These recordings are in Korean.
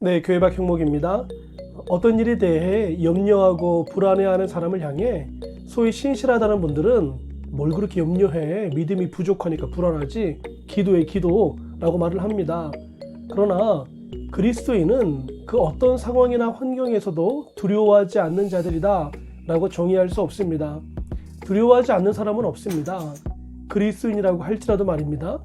네, 교회박 형목입니다. 어떤 일에 대해 염려하고 불안해하는 사람을 향해 소위 신실하다는 분들은 뭘 그렇게 염려해? 믿음이 부족하니까 불안하지? 기도해, 기도라고 말을 합니다. 그러나 그리스도인은 그 어떤 상황이나 환경에서도 두려워하지 않는 자들이다 라고 정의할 수 없습니다. 두려워하지 않는 사람은 없습니다. 그리스도인이라고 할지라도 말입니다.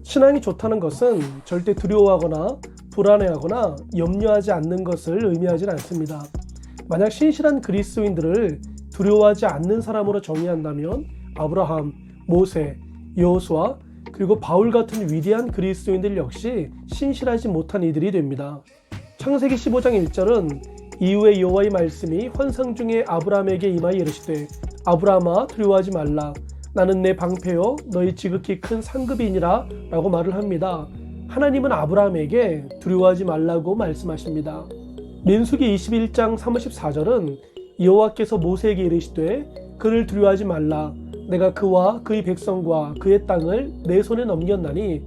신앙이 좋다는 것은 절대 두려워하거나 불안해하거나 염려하지 않는 것을 의미하지는 않습니다. 만약 신실한 그리스도인들을 두려워하지 않는 사람으로 정의한다면 아브라함, 모세, 여호수아 그리고 바울 같은 위대한 그리스도인들 역시 신실하지 못한 이들이 됩니다. 창세기 15장 1절은 이후에 여호와의 말씀이 환상 중에 아브라함에게 임하여 이르시되 아브라함아 두려워하지 말라 나는 내 방패요 너희 지극히 큰 상급이니라 라고 말을 합니다. 하나님은 아브라함에게 두려워하지 말라고 말씀하십니다. 민수기 21장 34절은 여호와께서 모세에게 이르시되 그를 두려워하지 말라 내가 그와 그의 백성과 그의 땅을 내 손에 넘겼나니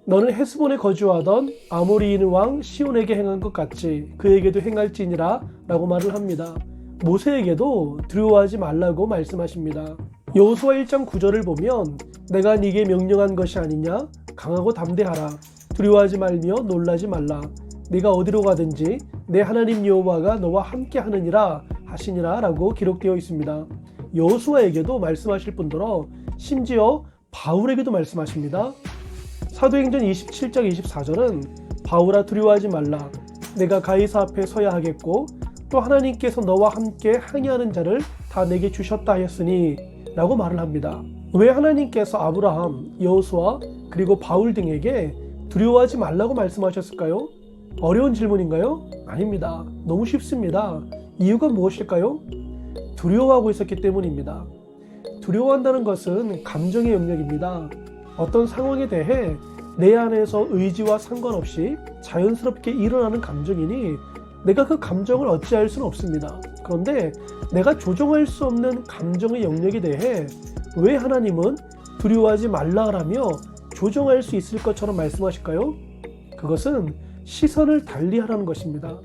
너는 헤스본에 거주하던 아모리인 왕 시온에게 행한 것 같이 그에게도 행할지니라 라고 말을 합니다. 모세에게도 두려워하지 말라고 말씀하십니다. 여호수아 1장 9절을 보면 내가 네게 명령한 것이 아니냐 강하고 담대하라 두려워하지 말며 놀라지 말라 네가 어디로 가든지 내 하나님 여호와가 너와 함께 하느니라 하시니라 라고 기록되어 있습니다. 여호수아에게도 말씀하실 뿐더러 심지어 바울에게도 말씀하십니다. 사도행전 27장 24절은 바울아 두려워하지 말라 내가 가이사 앞에 서야 하겠고 또 하나님께서 너와 함께 항해하는 자를 다 내게 주셨다 하였으니 라고 말을 합니다. 왜 하나님께서 아브라함, 여호수아 그리고 바울 등에게 두려워하지 말라고 말씀하셨을까요? 어려운 질문인가요? 아닙니다. 너무 쉽습니다. 이유가 무엇일까요? 두려워하고 있었기 때문입니다. 두려워한다는 것은 감정의 영역입니다. 어떤 상황에 대해 내 안에서 의지와 상관없이 자연스럽게 일어나는 감정이니 내가 그 감정을 어찌할 수는 없습니다. 그런데 내가 조종할 수 없는 감정의 영역에 대해 왜 하나님은 두려워하지 말라라며 조종할 수 있을 것처럼 말씀하실까요? 그것은 시선을 달리하라는 것입니다.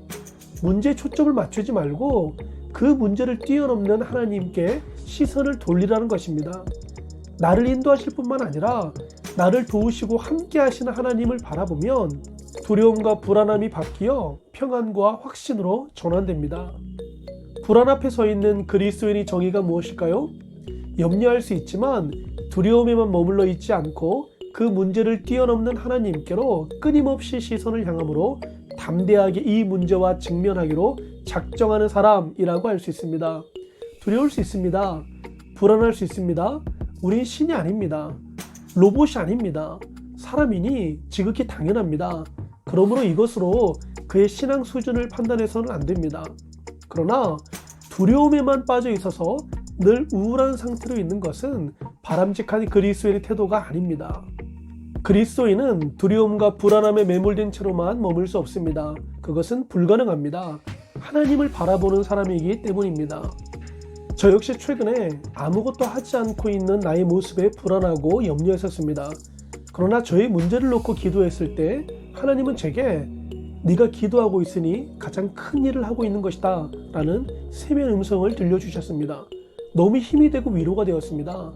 문제에 초점을 맞추지 말고 그 문제를 뛰어넘는 하나님께 시선을 돌리라는 것입니다. 나를 인도하실 뿐만 아니라 나를 도우시고 함께 하시는 하나님을 바라보면 두려움과 불안함이 바뀌어 평안과 확신으로 전환됩니다. 불안 앞에 서 있는 그리스도인의 정의가 무엇일까요? 염려할 수 있지만 두려움에만 머물러 있지 않고 그 문제를 뛰어넘는 하나님께로 끊임없이 시선을 향함으로 담대하게 이 문제와 직면하기로 작정하는 사람이라고 할 수 있습니다. 두려울 수 있습니다. 불안할 수 있습니다. 우린 신이 아닙니다. 로봇이 아닙니다. 사람이니 지극히 당연합니다. 그러므로 이것으로 그의 신앙 수준을 판단해서는 안 됩니다. 그러나 두려움에만 빠져 있어서 늘 우울한 상태로 있는 것은 바람직한 그리스도인의 태도가 아닙니다. 그리스도인은 두려움과 불안함에 매몰된 채로만 머물 수 없습니다. 그것은 불가능합니다. 하나님을 바라보는 사람이기 때문입니다. 저 역시 최근에 아무것도 하지 않고 있는 나의 모습에 불안하고 염려했었습니다. 그러나 저의 문제를 놓고 기도했을 때 하나님은 제게 네가 기도하고 있으니 가장 큰 일을 하고 있는 것이다 라는 세미한 음성을 들려주셨습니다. 너무 힘이 되고 위로가 되었습니다.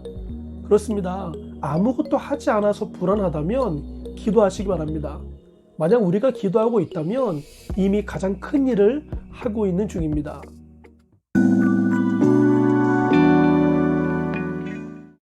그렇습니다. 아무것도 하지 않아서 불안하다면 기도하시기 바랍니다. 만약 우리가 기도하고 있다면 이미 가장 큰 일을 하고 있는 중입니다.